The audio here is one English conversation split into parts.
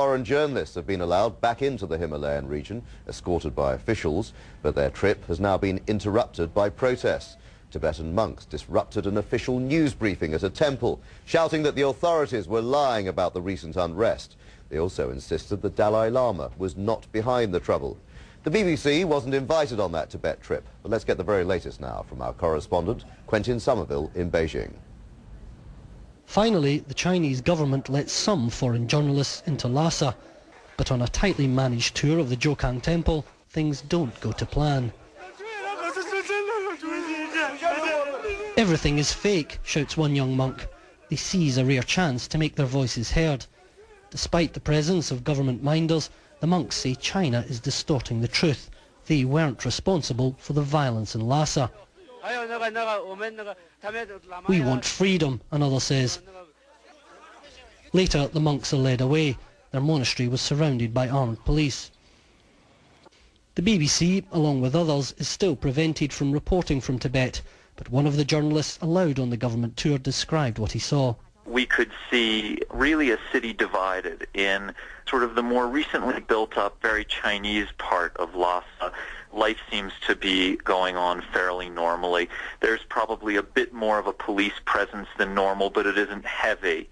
foreign journalists have been allowed back into the Himalayan region, escorted by officials, but their trip has now been interrupted by protests. Tibetan monks disrupted an official news briefing at a temple, shouting that the authorities were lying about the recent unrest. They also insisted the Dalai Lama was not behind the trouble. The BBC wasn't invited on that Tibet trip, but let's get the very latest now from our correspondent, Quentin Somerville in Beijing. Finally, the Chinese government let some foreign journalists into Lhasa, but on a tightly managed tour of the Jokang temple, things don't go to plan. Everything is fake, shouts one young monk. They seize a rare chance to make their voices heard. Despite the presence of government minders, the monks say China is distorting the truth. They weren't responsible for the violence in Lhasa. We want freedom, another says. Later, the monks are led away. Their monastery was surrounded by armed police. The BBC, along with others, is still prevented from reporting from Tibet, but one of the journalists allowed on the government tour described what he saw. We could see really a city divided in sort of the more recently built up, very Chinese part of Lhasa. Life seems to be going on fairly normally. There's probably a bit more of a police presence than normal, but it isn't heavy.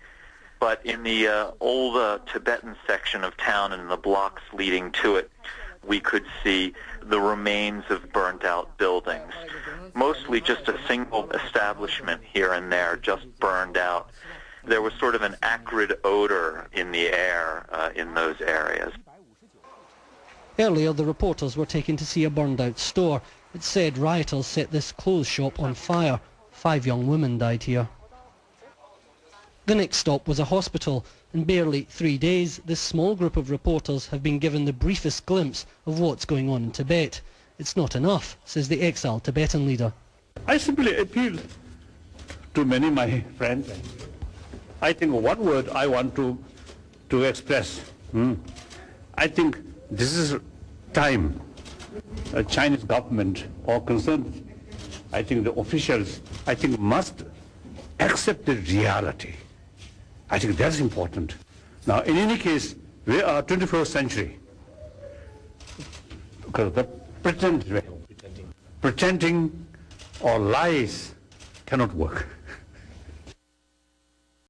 But in the old Tibetan section of town and in the blocks leading to it, we could see the remains of burnt-out buildings. Mostly just a single establishment here and there, just burned out. There was sort of an acrid odor in the air in those areas. Earlier, the reporters were taken to see a burned-out store. It said rioters set this clothes shop on fire. 5 young women died here. The next stop was a hospital. In barely 3 days, this small group of reporters have been given the briefest glimpse of what's going on in Tibet. It's not enough, says the exiled Tibetan leader. I simply appeal to many of my friends. I think one word I want to express. I think this is time. The Chinese government or concerned, I think the officials, I think must accept the reality. I think that's important. Now, in any case, we are 21st century. Because the pretending or lies cannot work.